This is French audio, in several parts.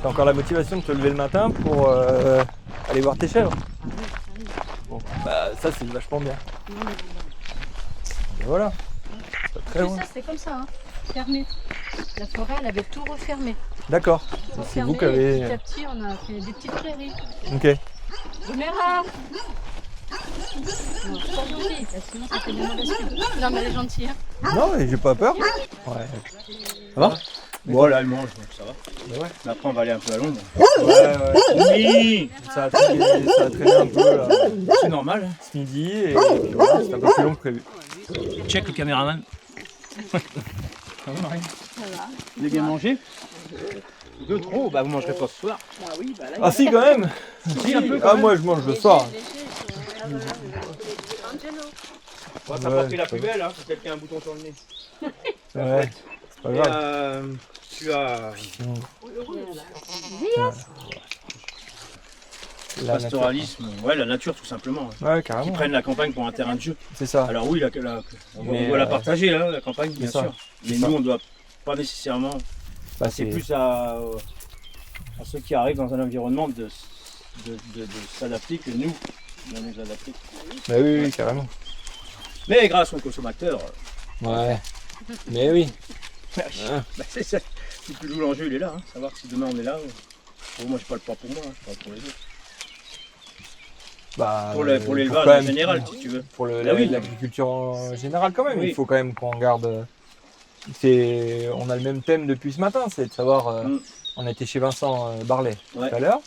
T'as encore la motivation de te lever le matin pour aller voir tes chèvres. Bon, bah ça c'est vachement bien. Et voilà. C'est pas très loin. Ça c'était comme ça, hein. Fermé. La forêt elle avait tout refermé. D'accord. Tout C'est vous refermé, qui et avez. petit à petit on a fait des petites prairies. Ok. Doméra. Non, pas gentille, sinon ça fait des mauvaises pubs. Non mais elle est gentille. Hein. Non, mais j'ai pas peur. Ouais. Ça va? Bon, là, elle mange, donc ça va. Bah ouais. Mais après, on va aller un peu à l'ombre. Ouais. Oui, Ça a traîné un peu là, c'est normal. ce midi et puis voilà, c'est un peu plus long que prévu. Check le caméraman. Ça va, Marie? Ça va. Vous avez bien mangé? Deux trop, bah vous mangerez pas ce soir. Bah oui, bah là. Ah si quand même. Si, un peu quand Ah même. moi je mange le soir. Bon, t'as Ouais, pas pris la ça plus belle, hein, si quelqu'un a un bouton sur le nez. Ouais. C'est pas Et grave. tu as La pastoralisme, ouais, la nature tout simplement. nature. Ouais, Qui carrément. prennent la campagne pour un terrain de jeu. C'est ça. Alors oui, on Mais, doit la partager, là, la campagne, bien ça. sûr. Mais C'est ça. nous, on doit pas nécessairement. Bah, C'est plus à ceux qui arrivent dans un environnement de s'adapter que nous, de nous adapter. Bah oui, oui, carrément. Mais grâce aux consommateurs, Ouais. Mais oui. bah, c'est ça. Le plus lourd l'enjeu, il est là. Hein. Savoir si demain on est là. Bon, moi, je parle pas pour moi, hein, je parle pour les autres. Bah, Pour quand l'élevage même, en général, si tu veux. Pour Bah oui. l'agriculture en général quand même. Oui. Il faut quand même qu'on garde. On a le même thème depuis ce matin, c'est de savoir. On était chez Vincent Barlet Ouais. tout à l'heure.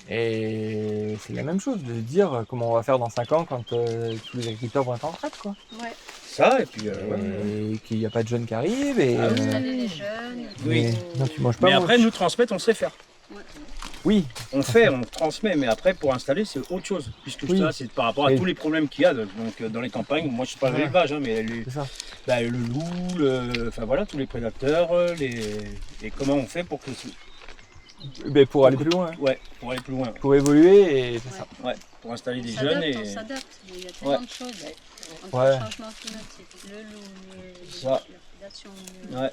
Et c'est la même chose, de se dire comment on va faire dans 5 ans quand tous les agriculteurs vont être en retraite, quoi. Ouais. Ça, et puis. Et qu'il n'y a pas de jeunes qui arrivent. Et, Ah oui. Installer les jeunes. Oui. Non, tu manges pas. Mais moi. après, nous transmettre, on sait faire. Oui, On fait, on transmet, mais après, pour installer, c'est autre chose. Puisque Oui. ça, c'est par rapport à Oui. tous les problèmes qu'il y a donc, dans les campagnes. Moi, je suis pas de l'élevage, hein, mais c'est ça. le loup, enfin voilà, tous les prédateurs, et comment on fait pour que. Mais pour aller plus loin, hein. Ouais, pour aller plus loin. Pour évoluer, et c'est ça. Ouais, pour installer des On jeunes s'adapte, et. on s'adapte. Il y a tellement Ouais. de choses. Entre Ouais. le changement climatique, le loup, Ça. la prédation. Ouais.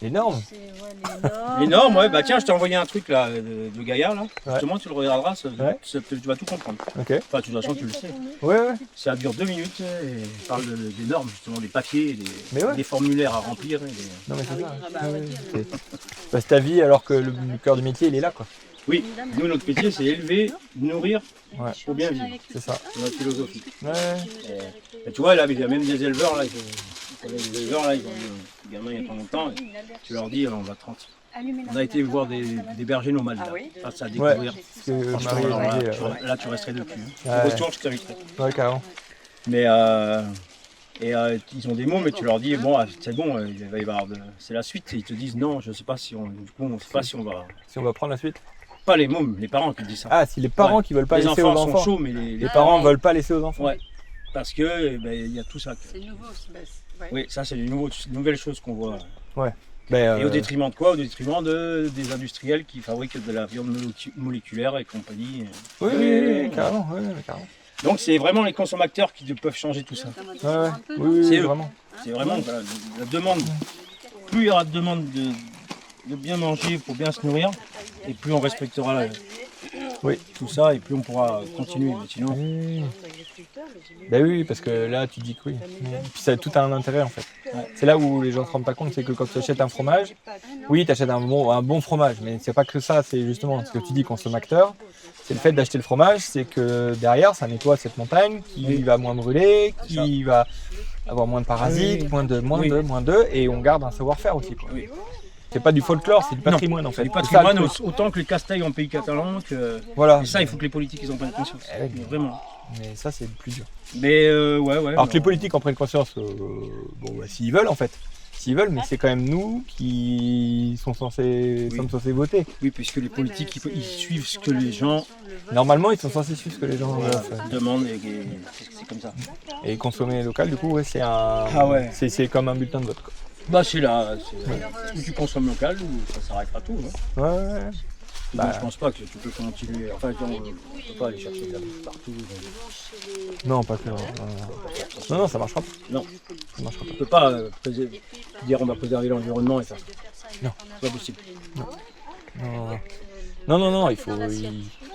Les normes. C'est, les normes. Les normes, ouais, bah tiens, je t'ai envoyé un truc là de Gaillard là. Ouais. Justement, tu le regarderas, Ouais. tu vas tout comprendre. Ok. Enfin, de toute façon, tu le sais. Ouais, ouais. Ça dure 2 minutes et il parle des normes, justement, des papiers, Mais ouais. des formulaires à remplir. Non, mais c'est ça. Ah bah, Ouais, ouais. ouais. C'est ta vie alors que le cœur du métier, il est là, quoi. Oui, nous, notre métier, c'est élever, nourrir Ouais. pour bien vivre. C'est ça. C'est notre philosophie. Ouais. Et tu vois, là, il y a même des éleveurs, là, les éleveurs, là, ils ont eu un gamin il y a pas longtemps, et tu leur dis, on va 30. On a été voir des bergers nomades, là. Ça, c'est à Ouais. découvrir. Ce que Franchement, Marie alors disait, là, là, tu resterais depuis. Ouais. Tu retournes, je t'inviterai. Ouais, carrément. Mais ils ont des mots, mais tu leur dis bon, c'est bon, il va y avoir c'est la suite. Et ils te disent non, je sais pas si on, du coup, on sait pas si on va. Si on va prendre la suite. Pas les mômes, les parents qui disent ça. Ah, si les parents Ouais. qui veulent pas les laisser aux enfants sont enfants. chauds, mais Les parents veulent pas laisser aux enfants. Ouais, parce que il y a tout ça. C'est nouveau. Ouais. Oui, ça c'est une nouvelle chose qu'on voit. Ben, Et au détriment de quoi? Au détriment des industriels qui fabriquent de la viande moléculaire et compagnie. Oui, oui, carrément. Ouais, carrément. Donc c'est vraiment les consommateurs qui peuvent changer tout ça. Ouais, ouais. Oui, C'est oui, eux. vraiment. C'est vraiment voilà, la demande. Plus il y aura de demande de bien manger pour bien se nourrir, et plus on respectera Oui. tout ça, et plus on pourra continuer. Mais sinon, Oui. Ben oui, parce que là, tu dis que oui. Puis ça, tout a un intérêt en fait. Ouais. C'est là où les gens ne se rendent pas compte, c'est que quand tu achètes un fromage, oui, tu achètes un bon fromage, mais c'est pas que ça, c'est justement ce que tu dis, consommateur. C'est le fait d'acheter le fromage, c'est que derrière, ça nettoie cette montagne qui va moins brûler, qui va avoir moins de parasites, moins de, et on garde un savoir-faire aussi, quoi. Oui. C'est pas du folklore, c'est du patrimoine en fait. du C'est ça, le patrimoine, truc. autant que les castailles en pays catalan, que Voilà. et ça, il faut que les politiques ils en prennent conscience. Eh oui. Mais vraiment. Mais ça, c'est le plus dur. Mais ouais. Alors que les politiques en prennent conscience, bon, bah, s'ils veulent en fait. S'ils veulent, mais c'est quand même nous qui sommes censés voter. Oui, puisque les politiques ils suivent ce que les gens Normalement, ils sont censés suivre ce que les gens demandent, et c'est comme ça. Et consommer local, du coup, ouais, c'est ouais. c'est comme un bulletin de vote, quoi. Bah c'est là, ou tu consommes local ou ça s'arrêtera tout. Hein. Ouais. Bah, je pense pas que tu peux continuer. Enfin, on ne peut pas aller chercher de la bouffe partout. non, pas que. Non, ça marchera pas. Non, Ça marchera on ne peut pas dire on va préserver l'environnement et faire ça. Non. C'est pas possible. Non, il faut.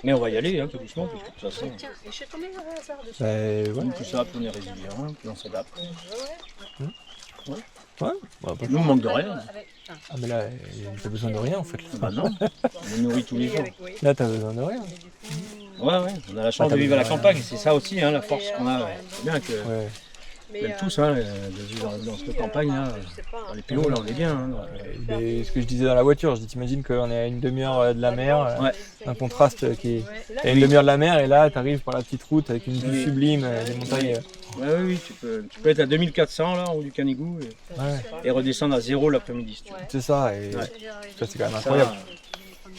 Mais on va y aller, tout doucement, parce que de toute façon, Tiens, et je suis tombée par hasard dessus. Ouais. plus ça, plus on est résilient, plus on s'adapte. Ouais. Nous, on manque de rien. Ah, mais là, t'as besoin de rien en fait. Bah non, on est nourrit tous les jours. Là, t'as besoin de rien. Ouais, on a la chance de vivre à la campagne, c'est ça aussi, la force qu'on a. C'est bien que, Ouais. même tous, de vivre dans cette campagne, là, dans les pélos, là, on est bien. Mais ce que je disais dans la voiture, je dis, t'imagines qu'on est à une demi-heure de la mer, un contraste qui est. T'as une demi-heure de la mer et là, t'arrives par la petite route avec une vue sublime, des montagnes. Oui, tu peux être à 2400 là, en haut du Canigou et redescendre à 0 l'après-midi. Si tu veux. C'est ça, et ça, c'est quand même incroyable.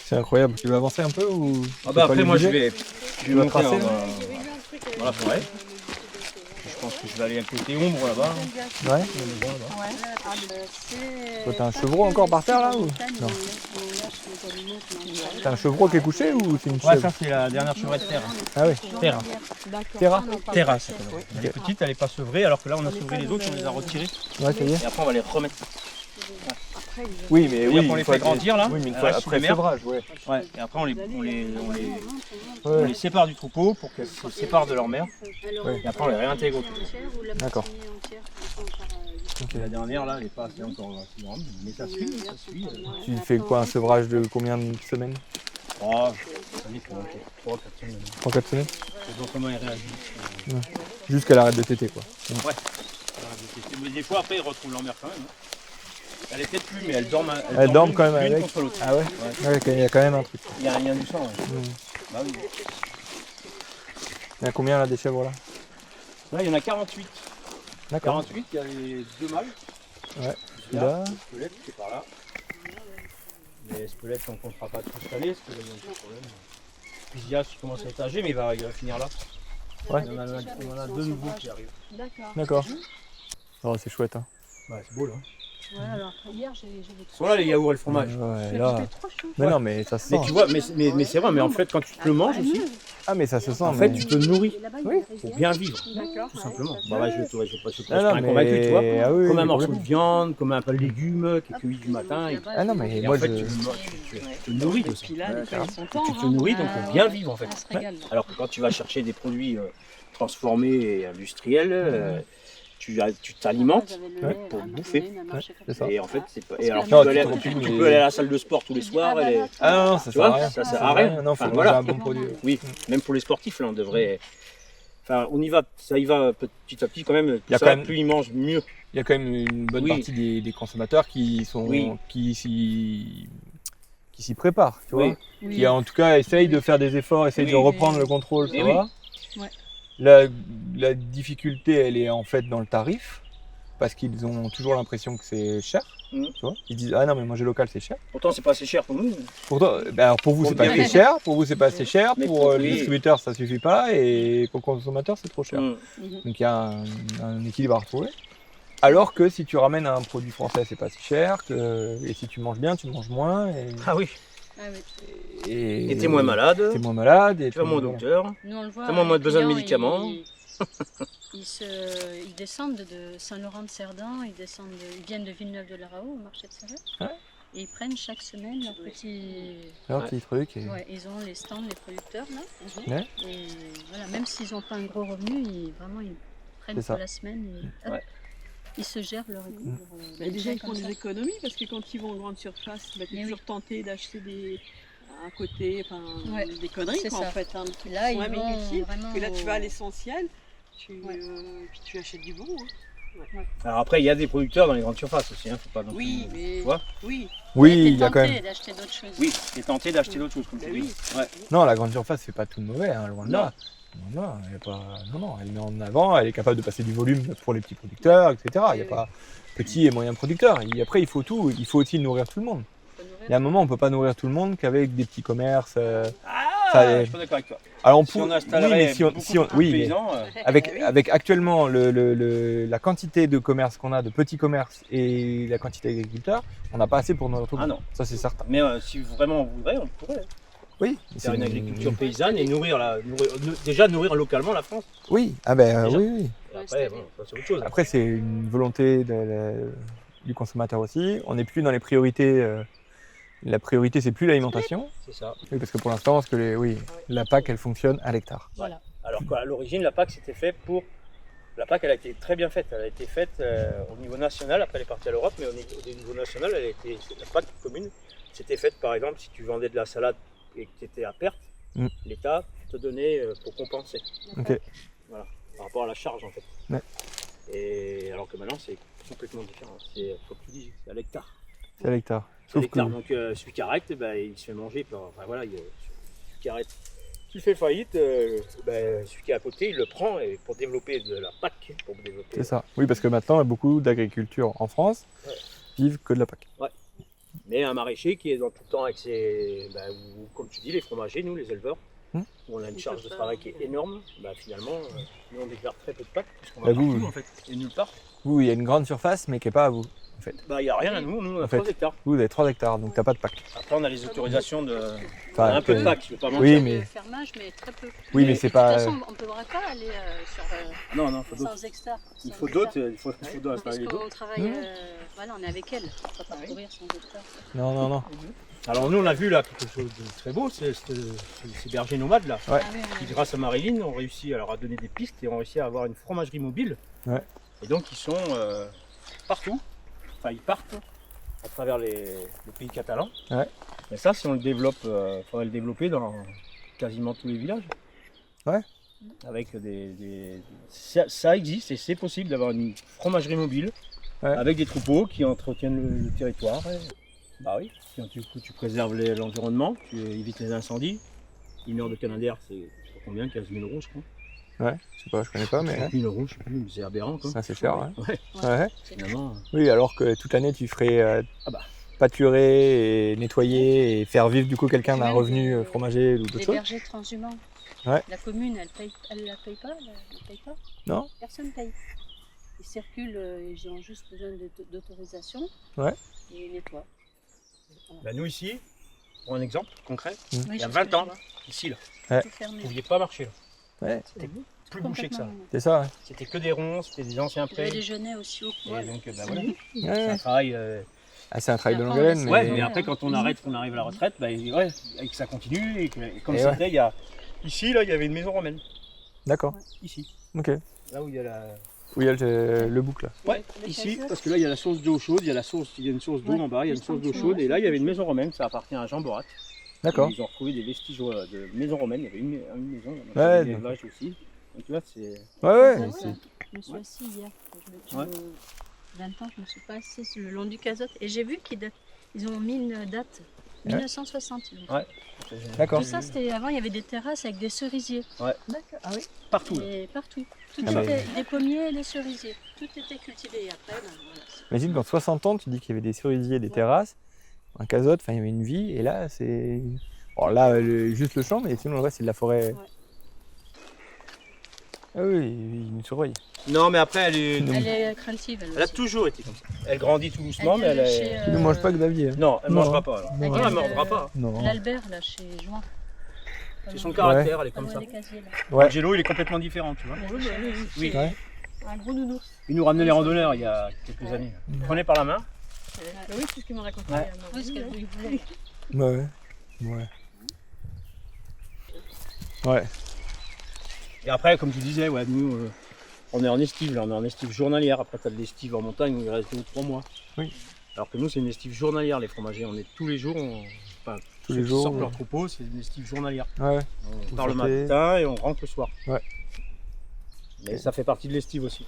C'est incroyable. Tu veux avancer un peu ou après, moi, je vais monter tracer, dans la forêt. Je pense que je vais aller à côté ombre là-bas. Ouais. Toi, t'as un chevreau encore par terre là ou non? T'as un chevreau qui est couché ou c'est une chèvre? Ça c'est la dernière chevrette de terre. Ah oui. Terra, ça s'appelle. Elle est petite, elle n'est pas sevrée, alors que là on a sevré les autres, on les a retirées. Ouais, ça y est. Et après on va les remettre. Oui, mais on les fait grandir là. Oui, mais une elles fois restent après sous les mers. sevrage, ouais. Et après on les sépare du troupeau pour qu'elles se séparent de leur mère. Et après on les réintègre autour. D'accord. Et la dernière là, elle n'est pas assez encore assez grande, mais ça suit. Tu fais quoi, un sevrage de combien de semaines? Ça dépend, 3-4 semaines. 3-4 semaines? Donc comment ils réagissent. Juste qu'elle arrête de téter quoi. Ouais. Mais des fois après ils retrouvent leur mère quand même. Elle est peut-être plus, mais elles dorment. Elles dorment quand même l'une avec. contre l'autre. Ah ouais? Ouais, il y a quand même un truc. Il y a du sang. Bah oui. Il y a combien là des chèvres là? Là il y en a 48. D'accord. 48, il y a les 2 mâles. Ouais. Celui-là. Spelette qui est par là. Mais Spelette on ne comptera pas tout cette année parce qu'il y a un petit problème. Pisias qui commence à être âgé mais il va finir là. Ouais. On en a 2 nouveaux qui arrivent. D'accord. Oh, c'est chouette hein. Ouais, c'est beau là. Ouais, alors hier j'ai Sont là les yaourts et le fromage. Ouais, là. Mais non, mais ça se sent. Mais tu vois, mais c'est vrai, mais en fait quand tu te le manges aussi, Ah, mais ça se sent. en fait mais... tu te nourris Oui. pour bien vivre, tout simplement. Bah ouais, je suis pas un mais... convaincu, tu vois. Ah, oui, Comme un oui, morceau de complètement. viande, comme un peu de légumes qui est cueilli du matin. Ah non, mais Et moi en fait, je. tu te nourris de ça. Puis là, des fois, ils sont Tu te nourris donc pour bien vivre en fait. On se régale. Alors que quand tu vas chercher des produits transformés et industriels, tu t'alimentes pour bouffer. C'est ça. Et en fait, c'est pas. Et alors Non, tu peux aller à la salle de sport tous les soirs. Ah non, ça Tu sert à vois, rien. ça sert à rien. Non, faut Enfin, manger voilà. un bon produit. Oui, même pour les sportifs, là, on devrait. Enfin, on y va, ça y va petit à petit quand même. Il y a Ça, quand même- plus ils mangent, mieux. Il y a quand même une bonne Oui. partie des consommateurs qui sont Oui. qui s'y préparent, tu vois. Oui. Qui en tout cas essayent de faire des efforts, essayent Oui. de reprendre le contrôle, ça Mais va. Ouais. La difficulté, elle est en fait dans le tarif, parce qu'ils ont toujours l'impression que c'est cher. Mhm. Tu vois, ils disent ah non mais manger local c'est cher. Pourtant, c'est pas assez cher pour nous. Pourtant, alors pour vous Pour c'est pas bien assez cher, pour vous c'est pas assez cher, Mais pour pour- le oui. distributeur ça suffit pas et pour le consommateur c'est trop cher. Mm. Donc il y a un équilibre à retrouver. Alors que si tu ramènes un produit français, c'est pas si cher. Et si tu manges bien, tu manges moins. Ah oui. Et Et t'es moins malade. T'es moins malade. Et Tu vas moins au voilà. docteur. Nous, on le voit. T'as moins les besoin de clients, médicaments. Ils descendent de Saint-Laurent-de-Cerdan, ils viennent de Villeneuve-de-la-Raho au marché de Salette. Ouais. Et ils prennent chaque semaine leur petit. Alors, petit truc. Et... Ouais, ils ont les stands, les producteurs là. Ouais. Et voilà, même s'ils n'ont pas un gros revenu, ils prennent C'est ça. pour la semaine et hop, Ouais. ils se gèrent leur. Bah, déjà, ils font comme des ça. économies parce que quand ils vont en grande surface, bah, tu es Mais toujours tenté d'acheter à côté, enfin, Ouais, des conneries c'est quoi, ça. en fait. Hein, des trucs Là, qui sont ils même vont inutiles. vraiment Que là, tu vas à au- l'essentiel, Ouais. puis tu achètes du bon. Hein. Alors après, il y a des producteurs dans les grandes surfaces aussi. Faut pas non plus- Oui, mais. Tu vois Oui, Oui, T'es il y a quand tenté même. d'acheter d'autres choses. Oui, t'es tenté d'acheter d'autres choses comme tu Bah dis. oui. Ouais. Non, la grande surface, c'est pas tout de mauvais, hein, loin de Non. là. Loin de là. Elle est pas... Non, elle met en avant, elle est capable de passer du volume pour les petits producteurs, etc. Il n'y a pas petits et moyens producteurs. Et après, il faut tout. Il faut aussi nourrir tout le monde. Il y a un moment, on ne peut pas nourrir tout le monde qu'avec des petits commerces. Je suis pas d'accord avec toi. Alors, Si on oui, installerait mais si on, beaucoup si on- de oui, mais paysans, avec actuellement la quantité de commerces qu'on a, de petits commerces et la quantité d'agriculteurs, on n'a pas assez pour nourrir tout le ah monde. non. Ça, c'est certain. Mais si vraiment on voudrait, on pourrait Oui. faire une agriculture paysanne et déjà nourrir localement la France. Oui, ah ben Déjà. oui, oui. Et après, bon, ça, c'est autre chose. Après, c'est une volonté du consommateur aussi. On n'est plus dans les priorités La priorité, c'est plus l'alimentation. C'est ça. Oui, parce que pour l'instant, la PAC, elle fonctionne à l'hectare. Voilà. Alors qu'à l'origine, la PAC, c'était fait pour... La PAC, elle a été très bien faite. Elle a été faite au niveau national, après elle est partie à l'Europe, mais au niveau national, la PAC commune, c'était faite, par exemple, si tu vendais de la salade et que tu étais à perte, l'État te donnait pour compenser. Ok. Voilà, par rapport à la charge, en fait. Ouais. Et alors que maintenant, c'est complètement différent. C'est, comme tu dis, c'est à l'hectare. C'est à l'hectare. C'est à l'hectare. Donc celui qui arrête, il se fait manger. Enfin, voilà, celui qui arrête, qui fait faillite, celui qui est à côté, il le prend et pour développer de la PAC. C'est ça. Oui, parce que maintenant, beaucoup d'agriculture en France vivent que de la PAC. Ouais. Mais un maraîcher qui est dans tout le temps avec ses... ou, comme tu dis, les fromagers, nous, les éleveurs, où on a une charge de travail qui est énorme, finalement, nous, on déclare très peu de PAC, parce qu'on va partout, en fait, et nulle part. Vous, il y a une grande surface, mais qui n'est pas à vous, en fait. Il n'y a rien à nous, on a 3 hectares. Vous avez 3 hectares, donc tu n'as pas de PAC. Après, on a les autorisations de... Enfin, un peu de PAC, je ne veux pas mentir. Oui, mais... Le fermage, mais très peu. Oui, mais c'est pas... De toute façon, on ne pourra pas aller sur non, il faut 100 hectares. Il faut d'autres, il faut d'autres. Parce qu'on travaille, voilà, on est avec elle. On ne va pas courir 100 hectares. Non. Alors nous, on a vu là quelque chose de très beau, c'est ces bergers nomades là, Ouais. qui grâce à Marilyn ont réussi à leur donner des pistes et ont réussi à avoir une fromagerie mobile. Ouais. Et donc ils sont partout, enfin ils partent à travers le pays catalan. Ouais. Et ça, si on le développe, il faudrait le développer dans quasiment tous les villages. Ouais. Avec ça existe et c'est possible d'avoir une fromagerie mobile avec des troupeaux qui entretiennent le territoire. Bah oui, tu préserves l'environnement, tu évites les incendies. Une heure de Canadair, c'est combien? 15 000 € je crois. Ouais, je sais pas, je connais pas, mais... 30 000 €, je sais plus, mais c'est aberrant quoi. Ça, c'est cher, Ouais. Ouais. Finalement, Oui, alors que toute l'année, tu ferais pâturer et nettoyer et faire vivre du coup quelqu'un d'un revenu fromager ou d'autres Les choses. bergers transhumants. Ouais. La commune, elle la paye pas, Non. Personne paye. Ils circulent, ils ont juste besoin d'autorisation. Ouais. Et ils nettoient. Nous ici, pour un exemple concret, Oui, il y a je 20 sais, ans, je vois. ici là, Ouais. Tout fermé. vous ne pouviez pas marcher là. Ouais, C'était plus bouché que ça. Complètement. c'est ça, ouais. C'était que des ronds, c'était des anciens Je vais prés. déjeuner aussi au Et coin. donc voilà, Ouais, c'est ouais. un travail. C'est un travail de Ça longue prend haleine, la Ouais, mais... mais après quand on arrête, qu'on arrive à la retraite, et que ça continue, et comme Et c'était, il y a ici là, il y avait une maison romaine, D'accord, ici, ok. là où il y a la. Où il y a le bouc là. Ouais, ici, parce que là il y a la source d'eau chaude, il y a une source d'eau en bas, il y a une source d'eau chaude, et là il y avait une maison romaine, ça appartient à Jean Borat. D'accord. Ils ont retrouvé des vestiges de maison romaine, il y avait une maison, Ouais, des donc- villages aussi. Donc tu vois, c'est. Ouais, Ah, c'est... Je me suis assise hier. Ouais. 20 ans, je me suis pas assise le long du cazotte. Et j'ai vu qu'ils ont mis une date. 1960. ils l'ont fait. Ouais. D'accord. Tout ça, c'était avant, il y avait des terrasses avec des cerisiers. Ouais. D'accord. Ah oui. Partout. Là. Et partout. Tout Ah bah était des pommiers et des cerisiers. Tout était cultivé. Et après, voilà. Imagine qu'en 60 ans, tu dis qu'il y avait des cerisiers, des terrasses, un cazotte, enfin il y avait une vie, et là c'est... Bon là, juste le champ, mais sinon le reste c'est de la forêt. Ouais. Ah oui, il nous surveille. Non, mais après, elle Elle est craintive. Elle a aussi. toujours été comme ça. Elle grandit tout doucement, mais vient elle de est. chez, Il ne mange pas Xavier. Hein. Non, elle Non. mangera pas. Alors. Non. Non, elle mangera pas. Non. L'Albert, là, chez Juin. C'est son caractère, elle est Pas comme loin ça. des casiers, là. Ouais. Angelo, il est complètement différent, tu vois. Oui. Ouais. Un gros nounours. Il nous ramenait les randonneurs il y a quelques années. Il prenait par la main. Bah oui, c'est ce qu'il m'a raconté. Ouais. Oui, ce qu'elle voulait. Ouais. Ouais. Ouais. Et après, comme tu disais, nous, on est en estive, là, on est en estive journalière. Après, tu as de l'estive en montagne où il reste 2 ou 3 mois. Oui. Alors que nous, c'est une estive journalière, les fromagers. On est tous les jours, Tous ceux les qui jours, sortent ouais. leur troupeau, c'est une estive journalière. Ouais. On Vous part le sortez. matin et on rentre le soir. Ouais. Mais ça fait partie de l'estive aussi.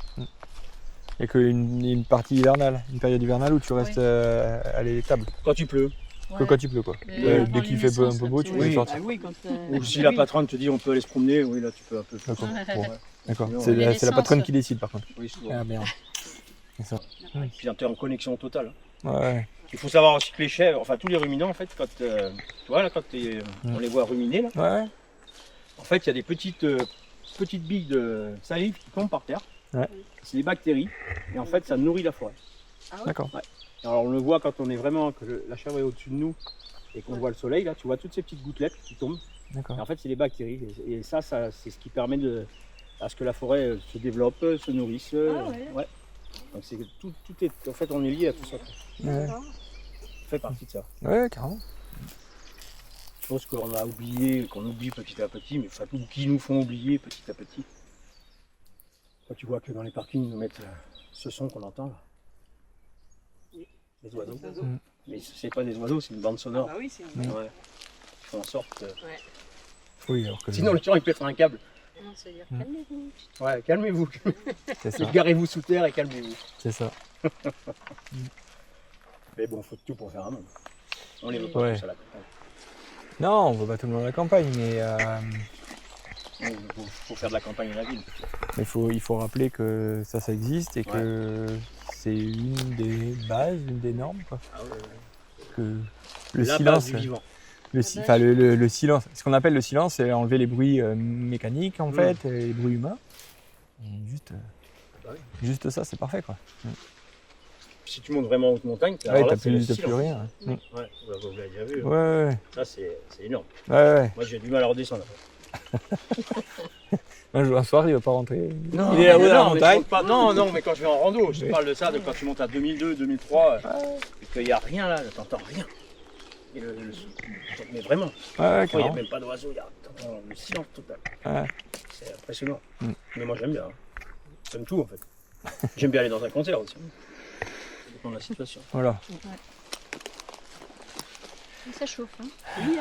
Et qu'une partie hivernale, une période hivernale où tu restes à l'étable. Quand il pleut, Que quand il pleut quoi. Mais Dès qu'il fait un peu beau, tu peux Oui. sortir. Ah oui, quand ou si la patronne te dit on peut aller se promener, oui, là tu peux un peu. D'accord. Ouais. Bon. D'accord. Sinon, C'est mais la l'essence, patronne qui décide par contre. Oui, souvent. Ah merde. C'est ça. Puis tu es en connexion totale. Ouais. Il faut savoir aussi que les chèvres, enfin tous les ruminants en fait, quand tu vois là, on les voit ruminer là, Ouais. en fait il y a des petites billes de salive qui tombent par terre. Ouais. C'est des bactéries et en fait ça nourrit la forêt. D'accord. Alors on le voit quand on est vraiment, que la chèvre est au-dessus de nous et qu'on voit le soleil là, tu vois toutes ces petites gouttelettes qui tombent. D'accord. Et en fait c'est des bactéries et ça c'est ce qui permet à ce que la forêt se développe, se nourrisse. Ah ouais. Ouais. Donc c'est tout est, en fait on est lié à tout ça. Ouais. fait partie de ça. Ouais, carrément. Chose qu'on a oublié, qu'on oublie petit à petit, mais enfin, ou qui nous font oublier petit à petit. Quand tu vois que dans les parkings, ils nous mettent ce son qu'on entend là. Les oiseaux. Mais c'est pas des oiseaux, c'est une bande sonore. Ah oui, c'est Ouais. Ils font en sorte que... Oui, alors que Sinon, le tueur, il pètera un câble. Non, ça veut dire calmez-vous. Ouais, calmez-vous. c'est ça. Garez-vous sous terre et calmez-vous. C'est ça. Mais bon, faut tout pour faire un monde. On les veut pas Ouais. tous à la campagne. Non, on veut pas tout le monde à la campagne, mais Faut faire de la campagne à la ville. il faut rappeler que ça existe et que c'est une des bases, une des normes, quoi. Ah ouais. Que le La silence, base du vivant. le silence, ce qu'on appelle le silence, c'est enlever les bruits mécaniques en fait, et les bruits humains. Et juste ça, c'est parfait, quoi. Si tu montes vraiment en haute montagne, Ouais, alors là, t'as c'est le plus silence. rien. Ouais, vous l'avez déjà vu. Ouais. Ça, c'est énorme. Ouais. Moi, j'ai du mal à redescendre. Un jour, un soir, il va pas rentrer. Non, il est là-haut dans la mais je montagne. monte pas. Non, mais quand je vais en rando, je te parle de ça, de quand tu montes à 2002, 2003, et qu'il n'y a rien là, t'entends rien. Et mais vraiment, Ouais, il n'y a carrément. même pas d'oiseaux, t'entends le silence total. Ouais. C'est impressionnant. Mm. Mais moi, j'aime bien. Hein. J'aime tout en fait. J'aime bien aller dans un concert aussi. Ça dépend de la situation. Voilà. Ça chauffe, hein.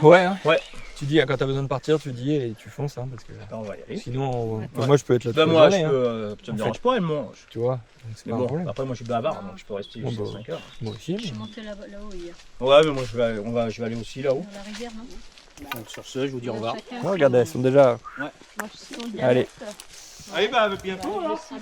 Ouais, hein. Ouais. Tu dis, quand t'as besoin de partir, tu dis et tu fonces, hein, parce que On va y aller. sinon, Ouais. moi je peux être là toute la moi, journée, je hein, peux, ça me En dérange pas, elle mange. tu vois. Donc, c'est Mais pas un bon, problème. après, moi, je suis bavard, donc je peux rester Bon, jusqu'à bah, 5 heures. Moi aussi. Je suis montée là-haut hier, Ouais, mais moi, je vais aller aussi là-haut. dans la rivière, non? Donc, sur ce, je vous dis au revoir. Chacun Oh, regardez, elles sont déjà. Moi, je suis son Allez. dialecte. Allez, bah, bientôt, Ouais, là. je sais.